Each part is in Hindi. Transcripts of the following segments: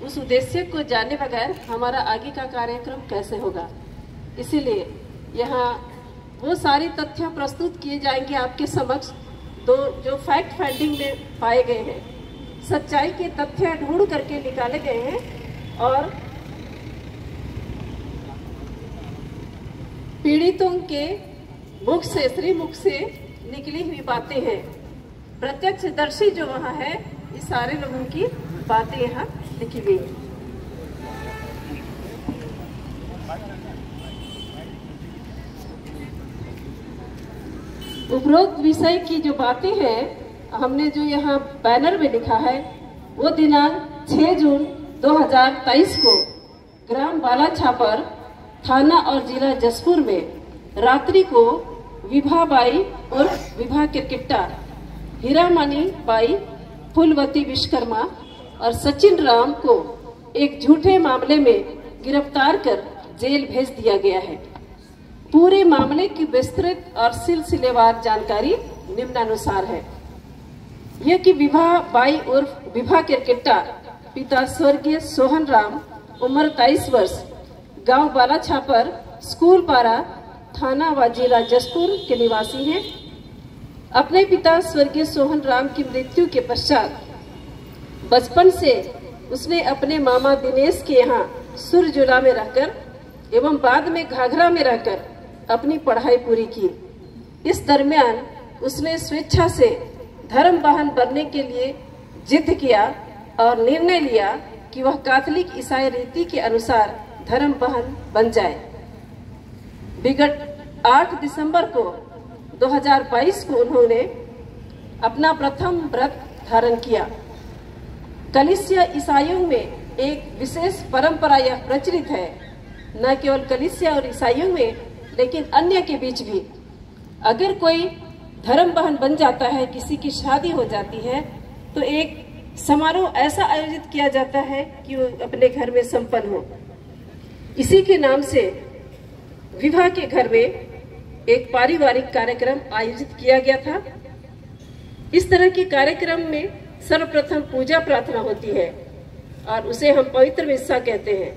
उस उद्देश्य को जाने बगैर हमारा आगे का कार्यक्रम कैसे होगा। इसीलिए यहाँ वो सारी तथ्य प्रस्तुत किए जाएंगे आपके समक्ष, जो फैक्ट फाइंडिंग में पाए गए हैं, सच्चाई के तथ्य ढूंढ करके निकाले गए हैं और पीड़ितों के मुख से, श्रीमुख से निकली हुई बातें हैं। प्रत्यक्षदर्शी जो वहाँ है, इस सारे लोगों की बातें यहाँ लिखी गई हैं। उपरोक्त विषय की जो बातें हैं, हमने जो यहाँ बैनर में लिखा है, वो दिनांक 6 जून 2023 को ग्राम बालाछापर, थाना और जिला जसपुर में रात्रि को विभा बाई और विभा किरकिट्टा, हीरामणि बाई, फूलवती विश्वकर्मा और सचिन राम को एक झूठे मामले में गिरफ्तार कर जेल भेज दिया गया है। पूरे मामले की विस्तृत और सिलसिलेवार जानकारी निम्नानुसार है। यह कि विभा बाई उर्फ विभा किरकिट्टा, पिता स्वर्गीय सोहन राम, उम्र 23 वर्ष, गांव बालाछापर, स्कूल पारा, थाना व जिला जसपुर के निवासी हैं। अपने पिता स्वर्गीय सोहन राम की मृत्यु के पश्चात बचपन से उसने अपने मामा दिनेश के यहाँ सुरजुला में रहकर एवं बाद में घाघरा में रहकर अपनी पढ़ाई पूरी की। इस दरमियान उसने स्वेच्छा से धर्म वाहन बनने के लिए जिद किया और निर्णय लिया कि वह कैथोलिक ईसाई रीति के अनुसार धर्म वाहन बन जाए। विगत 8 दिसंबर को 2022 को उन्होंने अपना प्रथम व्रत धारण किया। कलीसिया ईसाइयों में एक विशेष परंपरा यह प्रचलित है, न केवल कलीसिया और ईसाइयों में लेकिन अन्य के बीच भी। अगर कोई धर्म वाहन बन जाता है, किसी की शादी हो जाती है, तो एक समारोह ऐसा आयोजित किया जाता है कि वो अपने घर में संपन्न हो। इसी के नाम से विवाह के घर में एक पारिवारिक कार्यक्रम आयोजित किया गया था। इस तरह के कार्यक्रम में सर्वप्रथम पूजा प्रार्थना होती है और उसे हम पवित्र मिस्सा कहते हैं।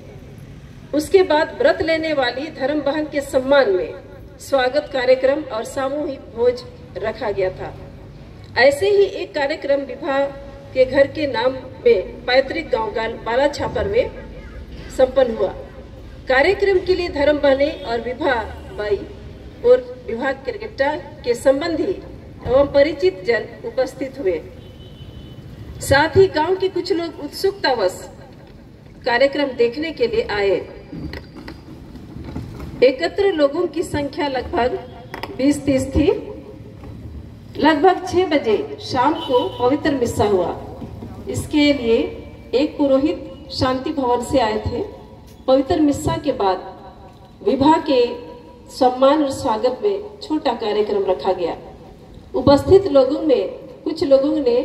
उसके बाद व्रत लेने वाली धर्म बहन के सम्मान में स्वागत कार्यक्रम और सामूहिक भोज रखा गया था। ऐसे ही एक कार्यक्रम विवाह के घर के नाम में पैतृक गांव बालाछापर में संपन्न हुआ। कार्यक्रम के लिए धर्म बहने और विवाह बाई और विभा किरकिट्टा के संबंधी एवं परिचित जन उपस्थित हुए। साथ ही गांव के कुछ लोग उत्सुकतावश कार्यक्रम देखने के लिए आए। एकत्र लोगों की संख्या लगभग 20-30 थी। लगभग 6 बजे शाम को पवित्र मिस्सा हुआ। इसके लिए एक पुरोहित शांति भवन से आए थे। पवित्र मिस्सा के बाद विवाह के सम्मान और स्वागत में छोटा कार्यक्रम रखा गया। उपस्थित लोगों में कुछ लोगों ने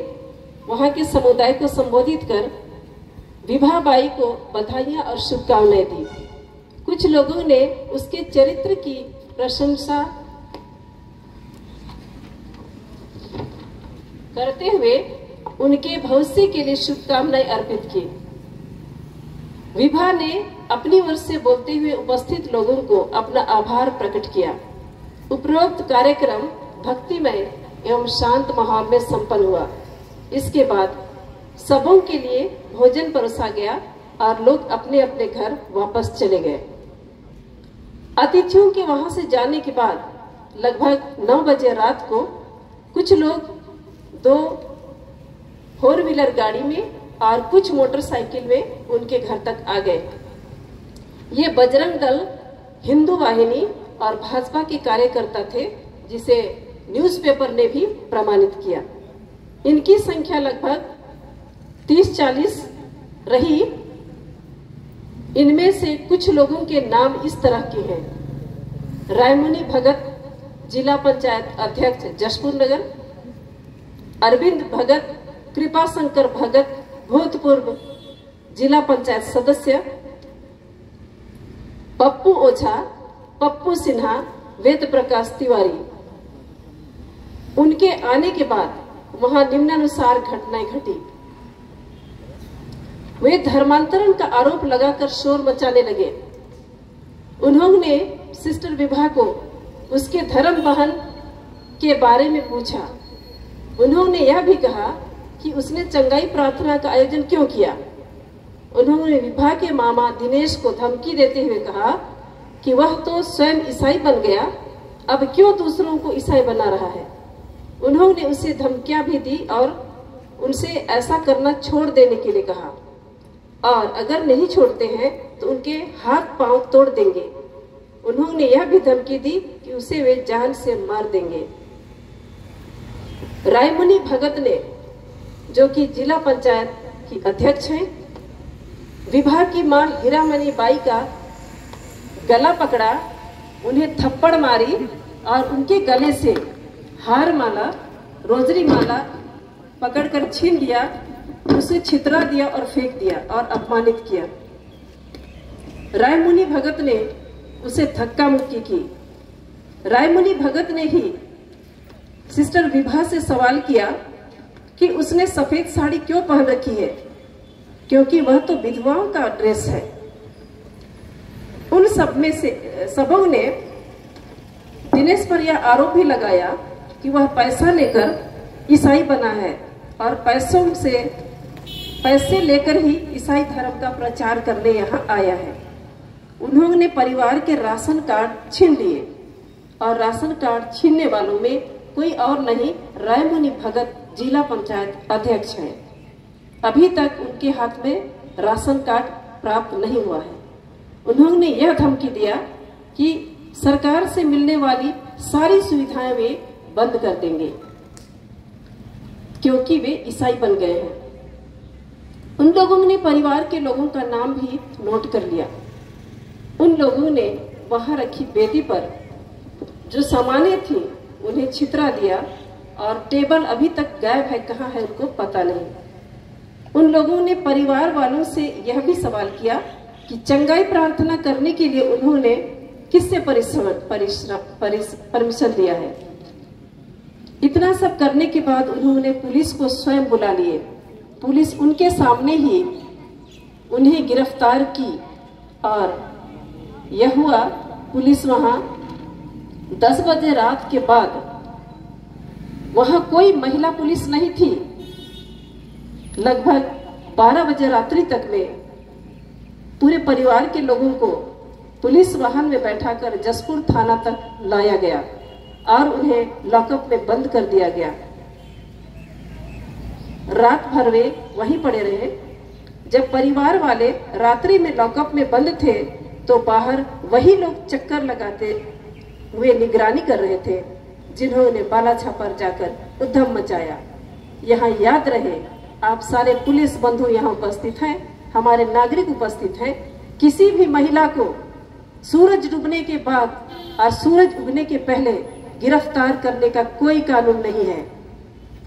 वहां के समुदाय को संबोधित कर विभा बाई को बधाइयां और शुभकामनाएं दी। कुछ लोगों ने उसके चरित्र की प्रशंसा करते हुए उनके भविष्य के लिए शुभकामनाएं अर्पित की। विभा ने अपनी ओर से बोलते हुए उपस्थित लोगों को अपना आभार प्रकट किया। उपरोक्त कार्यक्रम भक्तिमय एवं शांत माहौल में संपन्न हुआ। इसके बाद सबों के लिए भोजन परोसा गया और लोग अपने अपने घर वापस चले गए। अतिथियों के वहां से जाने के बाद लगभग 9 बजे रात को कुछ लोग 2 4 व्हीलर गाड़ी में और कुछ मोटरसाइकिल में उनके घर तक आ गए। ये बजरंग दल, हिंदू वाहिनी और भाजपा के कार्यकर्ता थे, जिसे न्यूज़पेपर ने भी प्रमाणित किया। इनकी संख्या लगभग 30-40 रही। इनमें से कुछ लोगों के नाम इस तरह के हैं: रायमुनि भगत, जिला पंचायत अध्यक्ष जशपुर नगर; अरविंद भगत, कृपाशंकर भगत, भूतपूर्व जिला पंचायत सदस्य; पप्पू ओझा, पप्पू सिन्हा, वेद प्रकाश तिवारी। उनके आने के बाद वहां निम्नानुसार घटनाएं घटी। वे धर्मांतरण का आरोप लगाकर शोर मचाने लगे। उन्होंने सिस्टर विभा को उसके धर्म बहन के बारे में पूछा। उन्होंने यह भी कहा कि उसने चंगाई प्रार्थना का आयोजन क्यों किया। उन्होंने विभा के मामा दिनेश को धमकी देते हुए कहा कि वह तो स्वयं ईसाई बन गया, अब क्यों दूसरों को ईसाई बना रहा है। उन्होंने उसे धमकियां भी दी और उनसे ऐसा करना छोड़ देने के लिए कहा, और अगर नहीं छोड़ते हैं तो उनके हाथ पांव तोड़ देंगे। उन्होंने यह भी धमकी दी कि उसे वे जान से मार देंगे। रायमुनि भगत ने, जो कि जिला पंचायत की अध्यक्ष हैं, विभा की मां हीरामणि बाई का गला पकड़ा, उन्हें थप्पड़ मारी और उनके गले से हार माला, रोजरी माला पकड़कर छीन लिया, उसे छितरा दिया और फेंक दिया और अपमानित किया। रायमुनि भगत ने उसे धक्का मुक्की की। रायमुनि भगत ने ही सिस्टर विभा से सवाल किया कि उसने सफेद साड़ी क्यों पहन रखी है, क्योंकि वह तो विधवाओं का ड्रेस है। उन सब में से सबों ने दिनेश पर यह आरोप भी लगाया कि वह पैसा लेकर ईसाई बना है और पैसे लेकर ही ईसाई धर्म का प्रचार करने यहाँ आया है। उन्होंने परिवार के राशन कार्ड छीन लिए और राशन कार्ड छीनने वालों में कोई और नहीं, रायमुनि भगत जिला पंचायत अध्यक्ष हैं। अभी तक उनके हाथ में राशन कार्ड प्राप्त नहीं हुआ है। उन्होंने यह धमकी दिया कि सरकार से मिलने वाली सारी सुविधाएं वे बंद कर देंगे, क्योंकि वे ईसाई बन गए हैं। उन लोगों ने परिवार के लोगों का नाम भी नोट कर लिया। उन लोगों ने वहां रखी वेदी पर जो सामानें थी उन्हें छितरा दिया और टेबल अभी तक गायब है, कहाँ है उनको पता नहीं। उन लोगों ने परिवार वालों से यह भी सवाल किया कि चंगाई प्रार्थना करने के लिए उन्होंने किससे परमिशन लिया है। इतना सब करने के बाद उन्होंने पुलिस को स्वयं बुला लिए। पुलिस उनके सामने ही उन्हें गिरफ्तार की और यह हुआ, पुलिस वहां 10 बजे रात के बाद, वहां कोई महिला पुलिस नहीं थी। लगभग 12 बजे रात्रि तक में पूरे परिवार के लोगों को पुलिस वाहन में बैठाकर जसपुर थाना तक लाया गया और उन्हें लॉकअप में बंद कर दिया गया। रात भर वे वहीं पड़े रहे। जब परिवार वाले रात्रि में लॉकअप में बंद थे तो बाहर वही लोग चक्कर लगाते हुए निगरानी कर रहे थे, जिन्होंने बालाछा पर जाकर उद्यम मचाया। यहाँ याद रहे, आप सारे पुलिस बंधु यहाँ उपस्थित हैं, हमारे नागरिक उपस्थित हैं, किसी भी महिला को सूरज डूबने के बाद और सूरज उगने के पहले गिरफ्तार करने का कोई कानून नहीं है।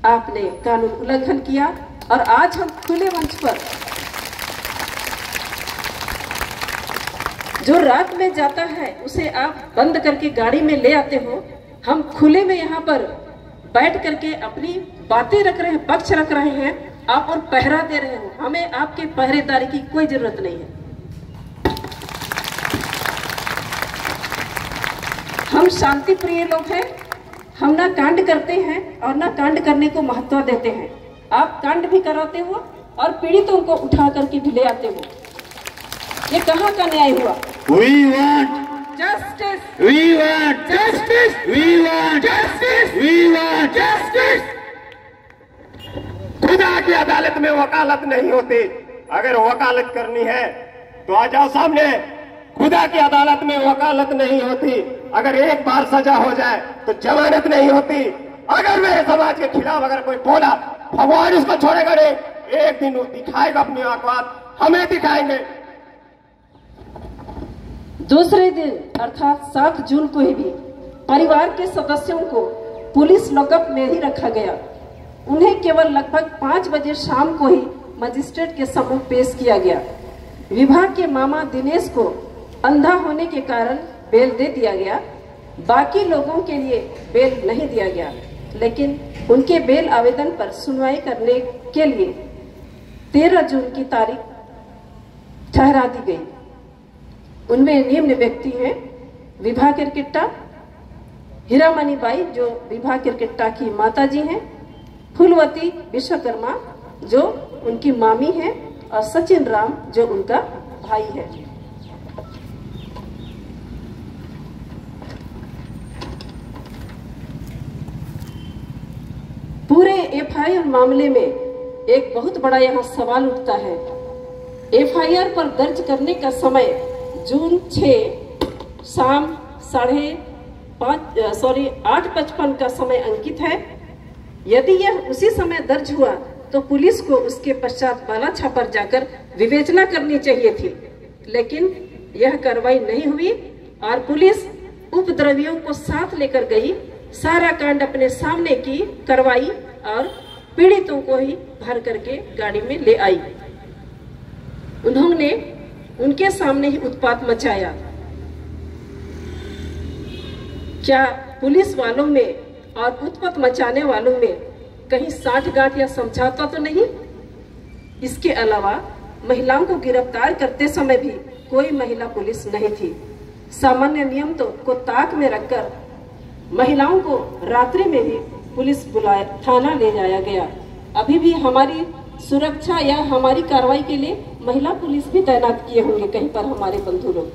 आपने कानून उल्लंघन किया और आज हम खुले मंच पर, जो रात में जाता है उसे आप बंद करके गाड़ी में ले आते हो, हम खुले में यहाँ पर बैठ करके अपनी बातें रख रहे हैं, पक्ष रख रहे हैं, आप और पहरा दे रहे हो। हमें आपके पहरेदारी की कोई जरूरत नहीं है। हम शांति प्रिय लोग हैं, हम ना कांड करते हैं और ना कांड करने को महत्व देते हैं। आप कांड भी कराते हो और पीड़ितों को उठा करके भी ले आते हो। ये कहाँ का न्याय हुआ? We want justice. We want justice. We want justice. We want justice. खुदा की अदालत में वकालत नहीं होती। अगर वकालत करनी है तो आ जाओ सामने। खुदा की अदालत में वकालत नहीं होती। अगर एक बार सजा हो जाए तो जमानत नहीं होती। अगर मेरे समाज के खिलाफ अगर कोई बोला, भगवान उसको छोड़ेगा नहीं। एक दिन वो दिखाएगा अपनी औकात, हमें दिखाएंगे। दूसरे दिन अर्थात 7 जून को ही भी परिवार के सदस्यों को पुलिस लॉकअप में ही रखा गया। उन्हें केवल लगभग 5 बजे शाम को ही मजिस्ट्रेट के सम्मुख पेश किया गया। विभाग के मामा दिनेश को अंधा होने के कारण बेल दे दिया गया। बाकी लोगों के लिए बेल नहीं दिया गया, लेकिन उनके बेल आवेदन पर सुनवाई करने के लिए 13 जून की तारीख ठहरा दी गई। उनमें निम्न व्यक्ति हैं विभा किरकिट्टा, हीरामणि बाई जो विभा किरकिट्टा की माताजी हैं, फूलवती विश्वकर्मा जो उनकी मामी है, और सचिन राम जो उनका भाई है। पूरे एफआईआर मामले में एक बहुत बड़ा यहाँ सवाल उठता है। एफआईआर पर दर्ज करने का समय जून 6 शाम 8:55 का समय अंकित है। यदि यह उसी समय दर्ज हुआ तो पुलिस को उसके पश्चात बालाछापर जाकर विवेचना करनी चाहिए थी, लेकिन यह कार्रवाई नहीं हुई और पुलिस उपद्रवियों को साथ लेकर गई, सारा कांड अपने सामने की करवाई और पीड़ितों को ही भर करके गाड़ी में ले आई। उन्होंने उनके सामने ही उत्पात मचाया। क्या पुलिस वालों में और उत्पात मचाने वालों में कहीं साठगांठ या समझौता तो नहीं? इसके अलावा महिलाओं को गिरफ्तार करते समय भी कोई महिला पुलिस नहीं थी। सामान्य नियम को ताक में रखकर महिलाओं को रात्रि में भी पुलिस बुलाया, थाना ले जाया गया। अभी भी हमारी सुरक्षा या हमारी कार्रवाई के लिए महिला पुलिस भी तैनात किए होंगे कहीं पर हमारे बंधु लोग।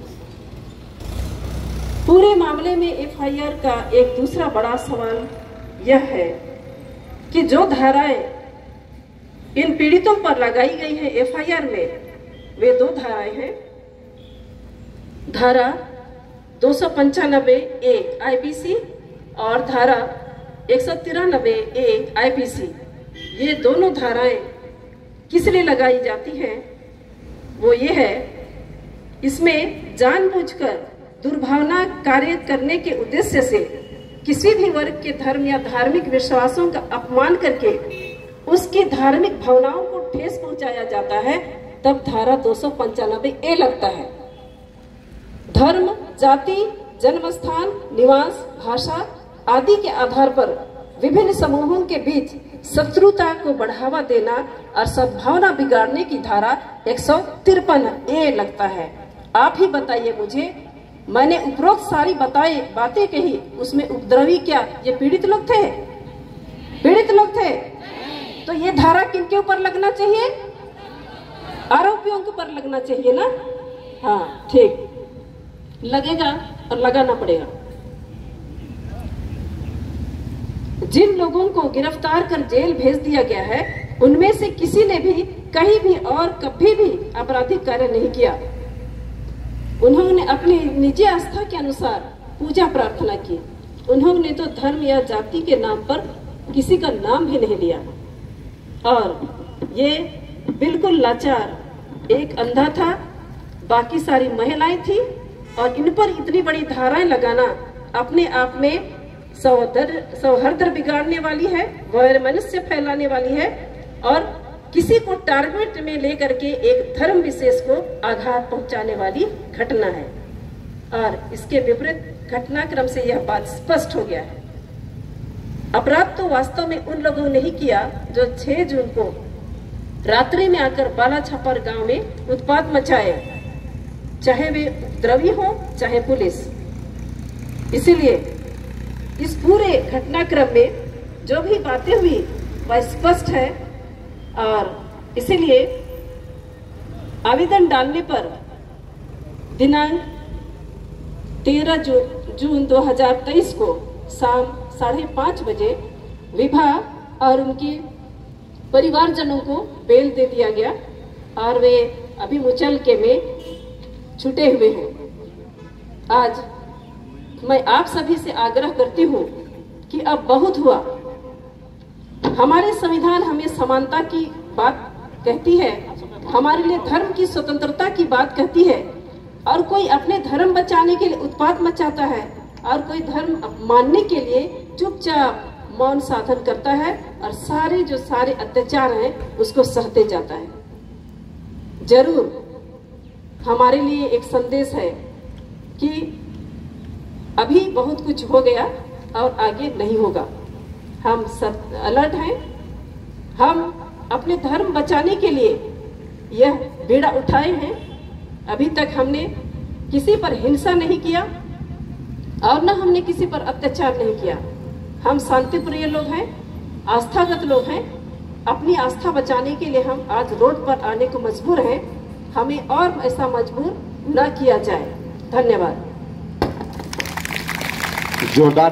पूरे मामले में एफआईआर का एक दूसरा बड़ा सवाल यह है कि जो धाराएं इन पीड़ितों पर लगाई गई हैं एफआईआर में, वे 2 धाराएं हैं। धारा 295(1) आईपीसी और धारा 193(1) आईपीसी। ये दोनों धाराएं किस लिए लगाई जाती हैं? वो ये है, इसमें जानबूझकर दुर्भावना कार्य करने के उद्देश्य से किसी भी वर्ग के धर्म या धार्मिक विश्वासों का अपमान करके उसकी धार्मिक भावनाओं को ठेस पहुंचाया जाता है, तब धारा 295(a) लगता है। धर्म, जाति, जन्मस्थान, निवास, भाषा आदि के आधार पर विभिन्न समूहों के बीच शत्रुता को बढ़ावा देना और सद्भावना बिगाड़ने की धारा 153(a) लगता है। आप ही बताइए मुझे, मैंने उपरोक्त सारी बातें कही, उसमें उपद्रवी क्या ये पीड़ित लोग थे? पीड़ित लोग थे। तो ये धारा किनके ऊपर लगना चाहिए? आरोपियों के ऊपर लगना चाहिए ना? हाँ ठीक, लगेगा और लगाना पड़ेगा। जिन लोगों को गिरफ्तार कर जेल भेज दिया गया है, उनमें से किसी ने भी कहीं भी और कभी भी आपराधिक कार्य नहीं किया। उन्होंने अपनी निजी आस्था के अनुसार पूजा प्रार्थना की। उन्होंने तो धर्म या जाति के नाम पर किसी का नाम भी नहीं लिया। और ये बिल्कुल लाचार एक अंधा था, बाकी सारी महिलाएं थी, और इन पर इतनी बड़ी धाराएं लगाना अपने आप में सौहार्द बिगाड़ने वाली है, वैमनस्य फैलाने वाली है और किसी को टारगेट में लेकर के एक धर्म विशेष को आघात पहुंचाने वाली घटना है। और इसके विपरीत घटनाक्रम से यह बात स्पष्ट हो गया है। अपराध तो वास्तव में उन लोगों ने ही किया जो 6 जून को रात्रि में आकर बालाछापर गांव में उत्पात मचाए, चाहे वे उपद्रवी हो चाहे पुलिस। इसीलिए इस पूरे घटनाक्रम में जो भी बातें हुई वह स्पष्ट है, और इसीलिए आवेदन डालने पर दिनांक 13 जून 2023 को शाम 5:30 बजे विभा और उनके परिवारजनों को बेल दे दिया गया और वे अभी मुचलके में छूटे हुए हैं। आज मैं आप सभी से आग्रह करती हूँ कि अब बहुत हुआ। हमारे संविधान हमें समानता की बात कहती है, हमारे लिए धर्म की स्वतंत्रता की बात कहती है, और कोई अपने धर्म बचाने के लिए उत्पात मचाता है और कोई धर्म मानने के लिए चुपचाप मौन साधन करता है और सारे अत्याचार हैं उसको सहते जाता है। जरूर हमारे लिए एक संदेश है कि अभी बहुत कुछ हो गया और आगे नहीं होगा। हम सब अलर्ट हैं। हम अपने धर्म बचाने के लिए यह बीड़ा उठाए हैं अभी तक हमने किसी पर हिंसा नहीं किया और न हमने किसी पर अत्याचार नहीं किया। हम शांतिप्रिय लोग हैं, आस्थागत लोग हैं। अपनी आस्था बचाने के लिए हम आज रोड पर आने को मजबूर हैं। हमें और ऐसा मजबूर न किया जाए। धन्यवाद। जोरदार